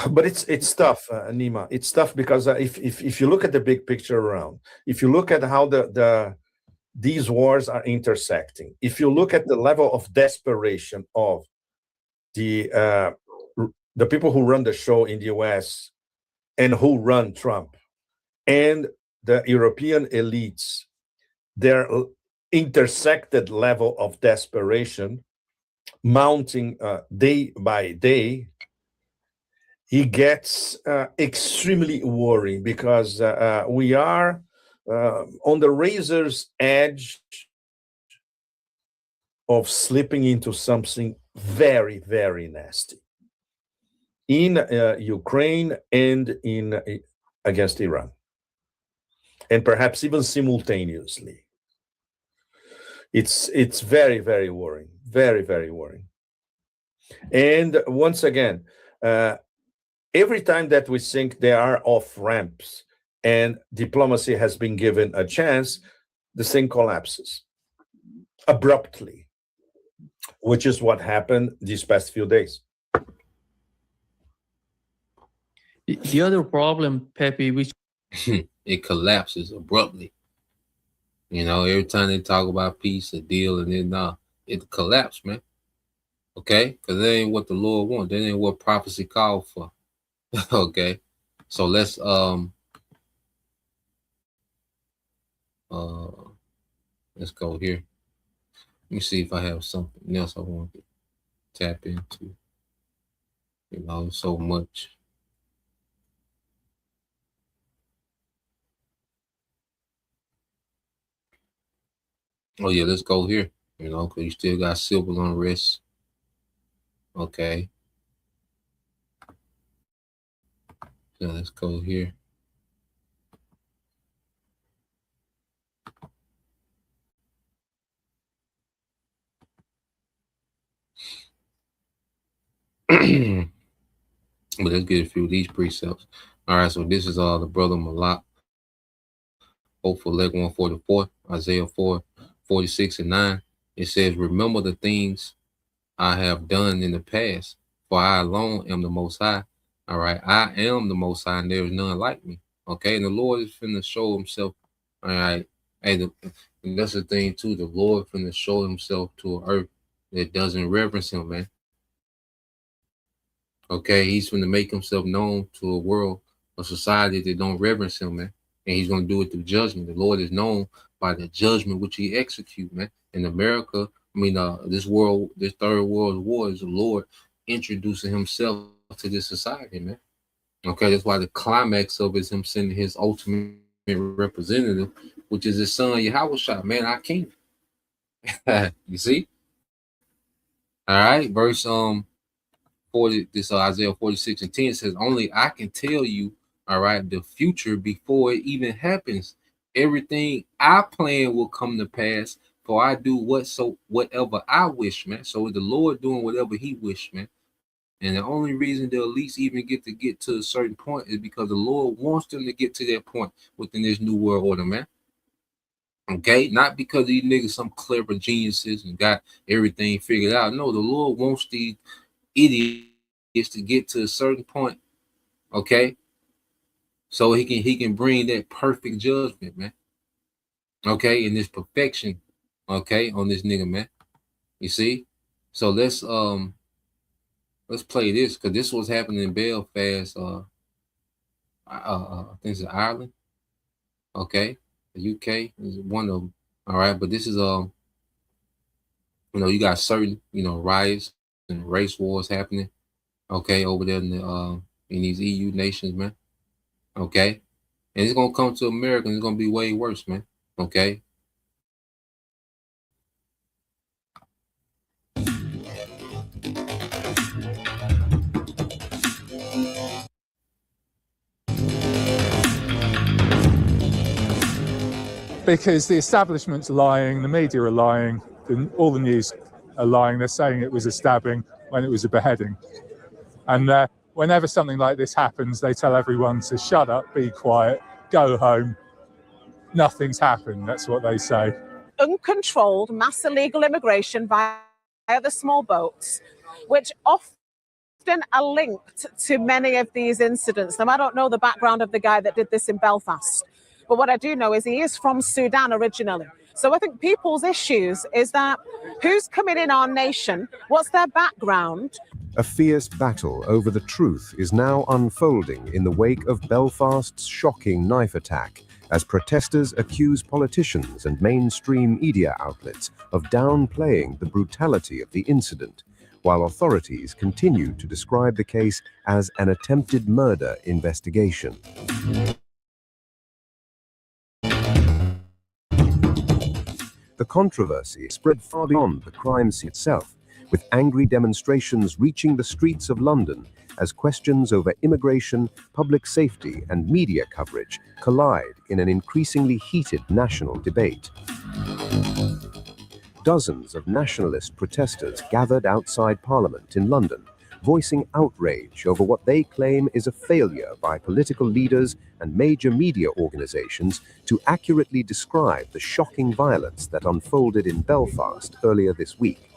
But it's tough, Nima. It's tough because if you look at the big picture around, if you look at how these wars are intersecting, if you look at the level of desperation of the people who run the show in the US and who run Trump and the European elites, their intersected level of desperation mounting day by day, it gets extremely worrying because we are on the razor's edge of slipping into something very, very nasty in Ukraine and in against Iran, and perhaps even simultaneously. It's very, very worrying, very, very worrying. And once again, every time that we think there are off ramps and diplomacy has been given a chance, the thing collapses abruptly, which is what happened these past few days. The other problem, Pepe, which it collapses abruptly. You know, every time they talk about peace, a deal, and then it collapsed, man. Okay, because that ain't what the Lord wants. That ain't what prophecy called for. Okay, so let's go here. Let me see if I have something else I want to tap into. You know, so much. Oh yeah, let's go here. You know, because you still got civil unrest. Okay. So let's go here. But let's get a few of these precepts. All right, so this is the brother Malak. Hopeful leg 144, Isaiah 4:46 and 9. It says, remember the things I have done in the past, for I alone am the Most High. All right, I am the Most High, and there is none like me. Okay, and the Lord is finna show himself. All right, and that's the thing too. The Lord finna show himself to earth. that doesn't reverence him, man. Okay, he's going to make himself known to a world, a society that don't reverence him, man. And he's going to do it through judgment. The Lord is known by the judgment which he execute, man. In America, this world, this third world war is the Lord introducing himself to this society, man. Okay, that's why the climax of it is him sending his ultimate representative, which is his son, Yahweh, man, our king. You see? All right, verse 40, this Isaiah 46:10 says, only I can tell you, all right, the future before it even happens. Everything I plan will come to pass, for I do whatever I wish, man. So the Lord doing whatever he wish, man. And the only reason they'll at least even get to a certain point is because the Lord wants them to get to that point within this new world order, man. Okay, not because these niggas some clever geniuses and got everything figured out. No, the Lord wants these idiots to get to a certain point, okay, so he can bring that perfect judgment, man. Okay, and this perfection, okay, on this nigga, man. You see, so let's play this because this was happening in Belfast. I think it's Ireland. Okay, the UK is one of them. All right, but this is you you got certain riots and race wars happening. Okay, over there in these EU nations, man. Okay, and it's gonna come to America, and it's gonna be way worse, man. Okay. Because the establishment's lying, the media are lying, all the news are lying. They're saying it was a stabbing when it was a beheading. And whenever something like this happens, they tell everyone to shut up, be quiet, go home. Nothing's happened, that's what they say. Uncontrolled mass illegal immigration via the small boats, which often are linked to many of these incidents. Now, I don't know the background of the guy that did this in Belfast, but what I do know is he is from Sudan originally. So I think people's issues is that who's coming in our nation, what's their background? A fierce battle over the truth is now unfolding in the wake of Belfast's shocking knife attack, as protesters accuse politicians and mainstream media outlets of downplaying the brutality of the incident, while authorities continue to describe the case as an attempted murder investigation. The controversy spread far beyond the crime scene itself, with angry demonstrations reaching the streets of London as questions over immigration, public safety, and media coverage collide in an increasingly heated national debate. Dozens of nationalist protesters gathered outside Parliament in London, voicing outrage over what they claim is a failure by political leaders and major media organizations to accurately describe the shocking violence that unfolded in Belfast earlier this week.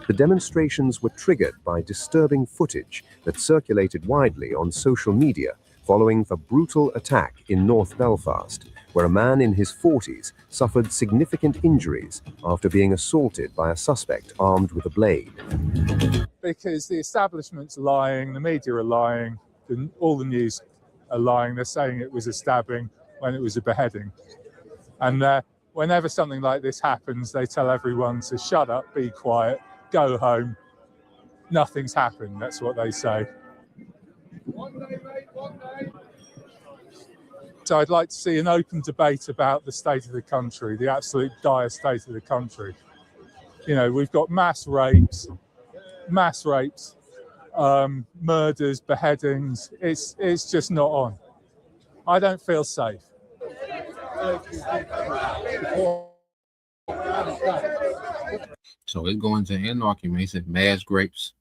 The demonstrations were triggered by disturbing footage that circulated widely on social media following the brutal attack in North Belfast, where a man in his 40s suffered significant injuries after being assaulted by a suspect armed with a blade. Because the establishment's lying, the media are lying, all the news are lying. They're saying it was a stabbing when it was a beheading. And whenever something like this happens, they tell everyone to shut up, be quiet, go home. Nothing's happened, that's what they say. One day, mate, one day. So I'd like to see an open debate about the state of the country, the absolute dire state of the country. We've got mass rapes, murders, beheadings. It's just not on. I don't feel safe. So it's going to anarchy, man. He said mass grapes,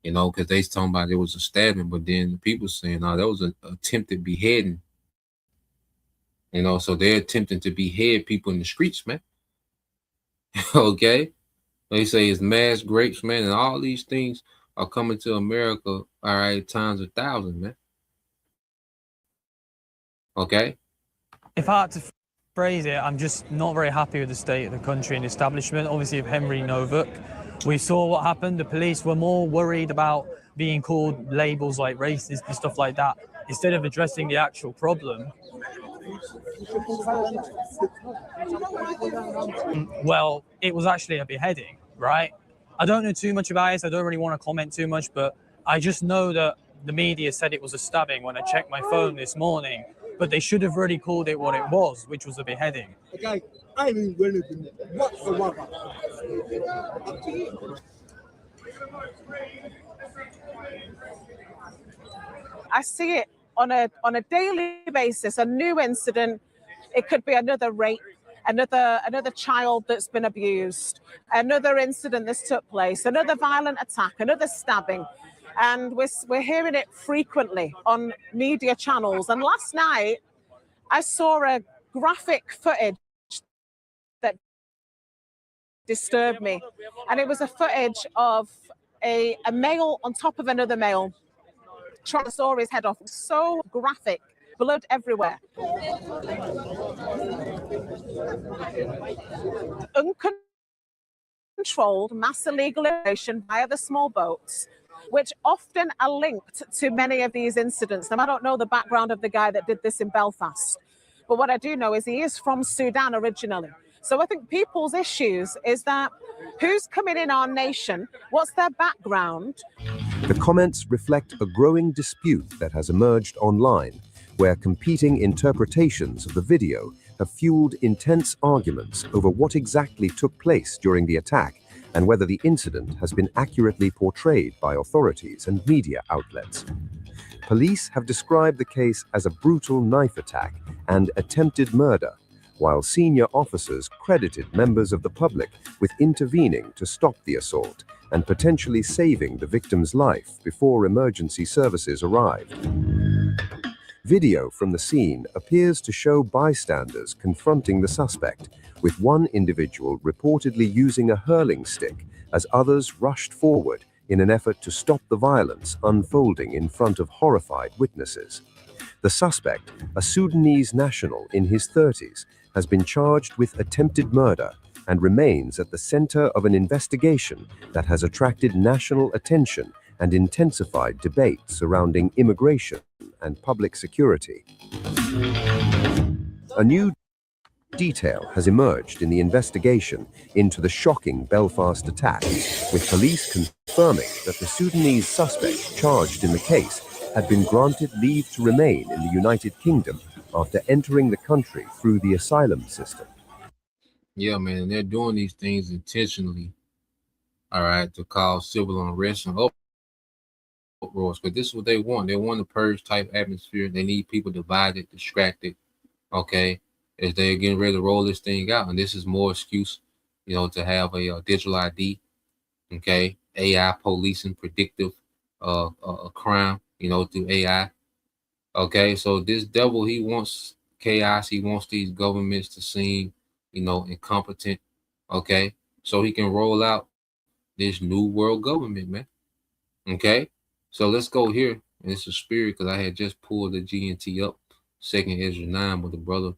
because they talking about it was a stabbing, but then the people saying, no, that was an attempted beheading. So they're attempting to behead people in the streets, man. Okay? They say it's mass grapes, man, and all these things are coming to America, all right, times 1,000, man. Okay? If I had to phrase it, I'm just not very happy with the state of the country and establishment, obviously of Henry Novick. We saw what happened. The police were more worried about being called labels like racist and stuff like that instead of addressing the actual problem. Well, it was actually a beheading, right? I don't know too much about it. So I don't really want to comment too much, but I just know that the media said it was a stabbing when I checked my phone this morning, but they should have already called it what it was, which was a beheading. Okay, I ain't doing anything whatsoever. I see it on a daily basis, a new incident. It could be another rape, another child that's been abused, another incident that's took place, another violent attack, another stabbing. And we're hearing it frequently on media channels. And last night, I saw a graphic footage that disturbed me. And it was a footage of a male on top of another male trying to saw his head off. So graphic, blood everywhere. Uncontrolled mass illegal immigration via the small boats, which often are linked to many of these incidents. Now, I don't know the background of the guy that did this in Belfast, but what I do know is he is from Sudan originally. So I think people's issues is that who's coming in our nation, what's their background? The comments reflect a growing dispute that has emerged online, where competing interpretations of the video have fueled intense arguments over what exactly took place during the attack and whether the incident has been accurately portrayed by authorities and media outlets. Police have described the case as a brutal knife attack and attempted murder, while senior officers credited members of the public with intervening to stop the assault and potentially saving the victim's life before emergency services arrived. Video from the scene appears to show bystanders confronting the suspect, with one individual reportedly using a hurling stick as others rushed forward in an effort to stop the violence unfolding in front of horrified witnesses. The suspect, a Sudanese national in his 30s, has been charged with attempted murder and remains at the center of an investigation that has attracted national attention and intensified debate surrounding immigration and public security. A new detail has emerged in the investigation into the shocking Belfast attack, with police confirming that the Sudanese suspect charged in the case had been granted leave to remain in the United Kingdom after entering the country through the asylum system. Yeah, man, and they're doing these things intentionally, all right, to cause civil unrest and uproars. But this is what they want. They want a purge type atmosphere. They need people divided, distracted, okay, as they're getting ready to roll this thing out. And this is more excuse, to have a digital ID, okay, AI policing predictive crime, through AI. Okay, so this devil, he wants chaos. He wants these governments to seem, incompetent. Okay, so he can roll out this new world government, man. Okay, so let's go here. And it's a spirit because I had just pulled the GNT up, 2nd Ezra 9, with the brother,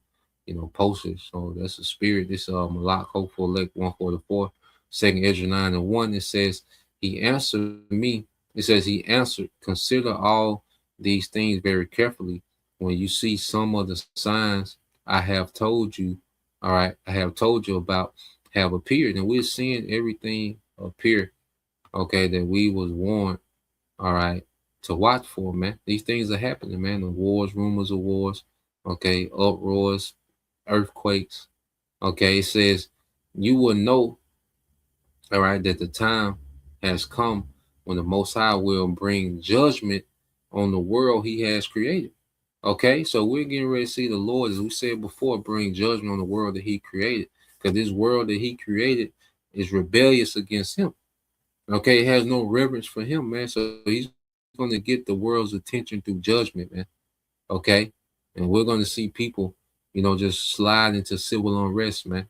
posted. So that's a spirit. This Malak Hopeful Elect 144, 2nd Ezra 9 and 1. It says, he answered me. It says, he answered, consider all these things very carefully. When you see some of the signs I have told you, all right, I have told you about have appeared, and we're seeing everything appear, okay, that we was warned, all right, to watch for, man. These things are happening, man. The wars, rumors of wars, okay, uproars, earthquakes, okay. It says you will know, all right, that the time has come when the Most High will bring judgment on the world he has created. Okay, so we're getting ready to see the Lord, as we said before, bring judgment on the world that he created, because this world that he created is rebellious against him. Okay, it has no reverence for him, man. So he's going to get the world's attention through judgment, man. Okay, and we're going to see people, just slide into civil unrest, man.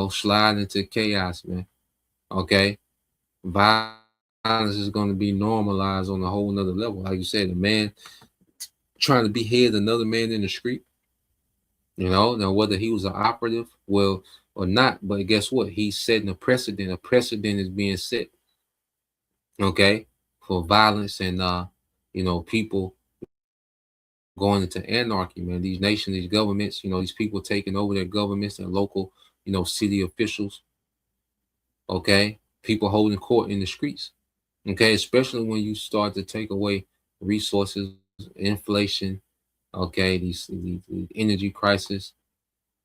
Slide into chaos, man. Okay, violence is going to be normalized on a whole nother level. Like you said, a man trying to behead another man in the street, now whether he was an operative, well, or not. But guess what? He's setting a precedent. A precedent is being set, okay, for violence and people going into anarchy, man. These nations, these governments, these people taking over their governments and local, city officials, okay, people holding court in the streets, okay, especially when you start to take away resources, inflation, okay, these energy crisis,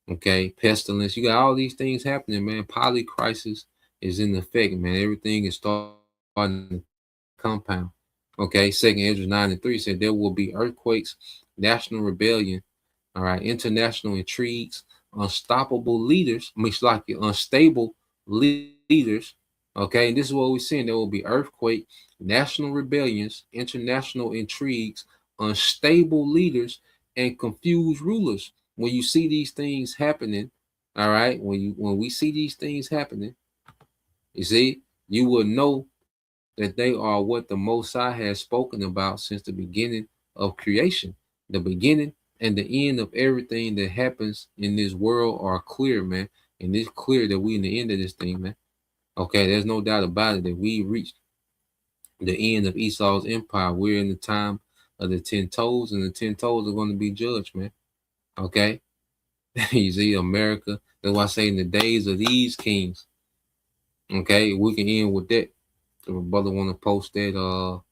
okay, pestilence. You got all these things happening, man. Poly crisis is in effect, man. Everything is starting to compound. Okay, Second Ezra 9:3 said there will be earthquakes, national rebellion, all right, international intrigues, unstoppable leaders, like unstable leaders. Okay, and this is what we're seeing. There will be earthquake, national rebellions, international intrigues, unstable leaders, and confused rulers. When you see these things happening, all right, when we see these things happening, you see, you will know that they are what the Most High has spoken about since the beginning of creation. The beginning and the end of everything that happens in this world are clear, man. And it's clear that we in the end of this thing, man. Okay, there's no doubt about it that we reached the end of Esau's empire. We're in the time of the 10 toes, and the 10 toes are going to be judged, man. Okay. You see, America. That's why I say in the days of these kings. Okay, we can end with that. If a brother want to post that,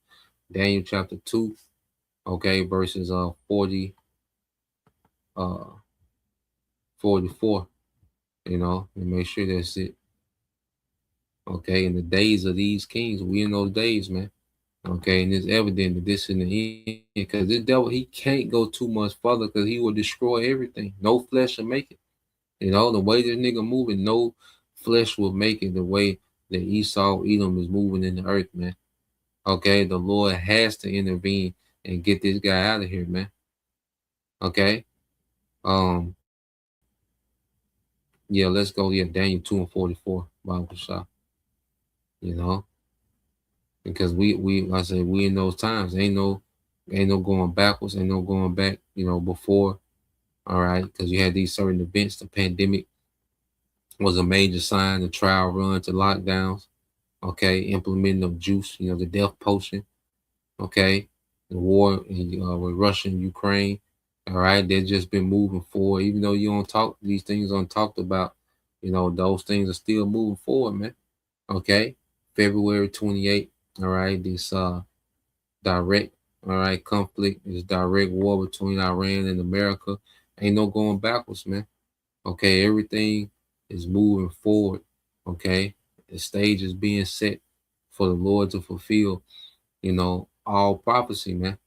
Daniel chapter 2, okay, verses 40, 44, and make sure that's it. Okay, in the days of these kings, we in those days, man. Okay, and it's evident that this in the end, because this devil, he can't go too much further because he will destroy everything. No flesh will make it. The way this nigga moving, no flesh will make it the way that Esau, Edom is moving in the earth, man. Okay, the Lord has to intervene and get this guy out of here, man. Okay. Yeah, let's go. Yeah, Daniel 2 and 44, Bible shop. Because I say we in those times. Ain't no going backwards, ain't no going back, before. All right, because you had these certain events. The pandemic was a major sign, the trial run to lockdowns, okay, implementing of juice, the death potion, okay, the war with Russia and Ukraine. All right, they've just been moving forward, even though you don't talk, these things aren't talked about. Those things are still moving forward, man. Okay, February 28th. All right, this direct, all right, conflict, this direct war between Iran and America. Ain't no going backwards, man. Okay, everything is moving forward. Okay, the stage is being set for the Lord to fulfill, all prophecy, man.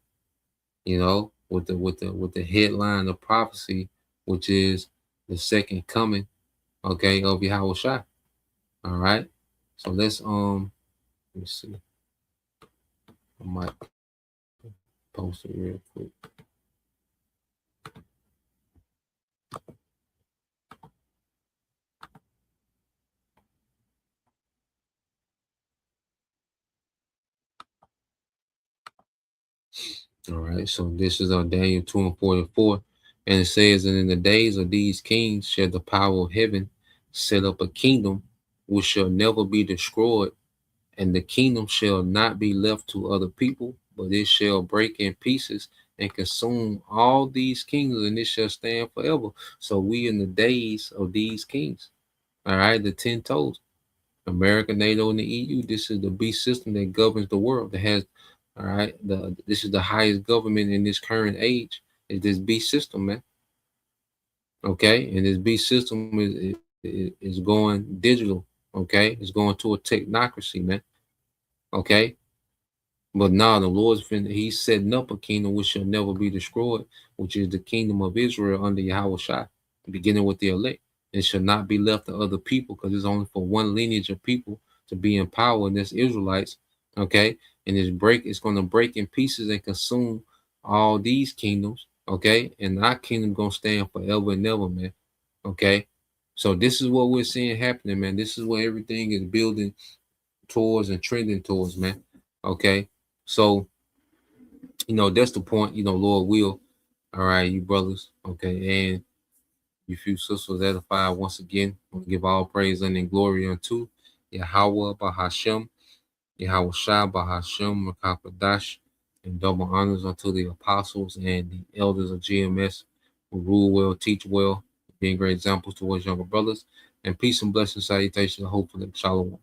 With the headline of prophecy, which is the second coming, okay, of Yahweh Shai. All right. So let me see. I might post it real quick. All right, so this is Daniel 2 and 44. And it says, and in the days of these kings shall the power of heaven set up a kingdom which shall never be destroyed, and the kingdom shall not be left to other people, but it shall break in pieces and consume all these kingdoms, and it shall stand forever. So we in the days of these kings. All right, the 10 toes. America, NATO, and the EU. This is the beast system that governs the world. That has, all right, this is the highest government in this current age. Is this beast system, man? Okay, and this beast system is going digital. Okay, it's going to a technocracy, man. Okay, but now the Lord's he's setting up a kingdom which shall never be destroyed, which is the kingdom of Israel under Yahweh Shai, beginning with the elect. It shall not be left to other people because it's only for one lineage of people to be in power, and that's Israelites. Okay, and it's going to break in pieces and consume all these kingdoms. Okay, and our kingdom gonna stand forever and ever, man. Okay, so this is what we're seeing happening, man. This is what everything is building towards and trending towards, man. Okay, so that's the point. Lord will. All right, you brothers. Okay, and You few sisters edified once again. I want to give all praise and glory unto Yahweh Bahashem, Yahweh Shai Bahashem, Makakwadash, and double honors unto the apostles and the elders of GMS who rule well, teach well, being great examples towards younger brothers. And peace and blessings, salutations, hopefully, shalom.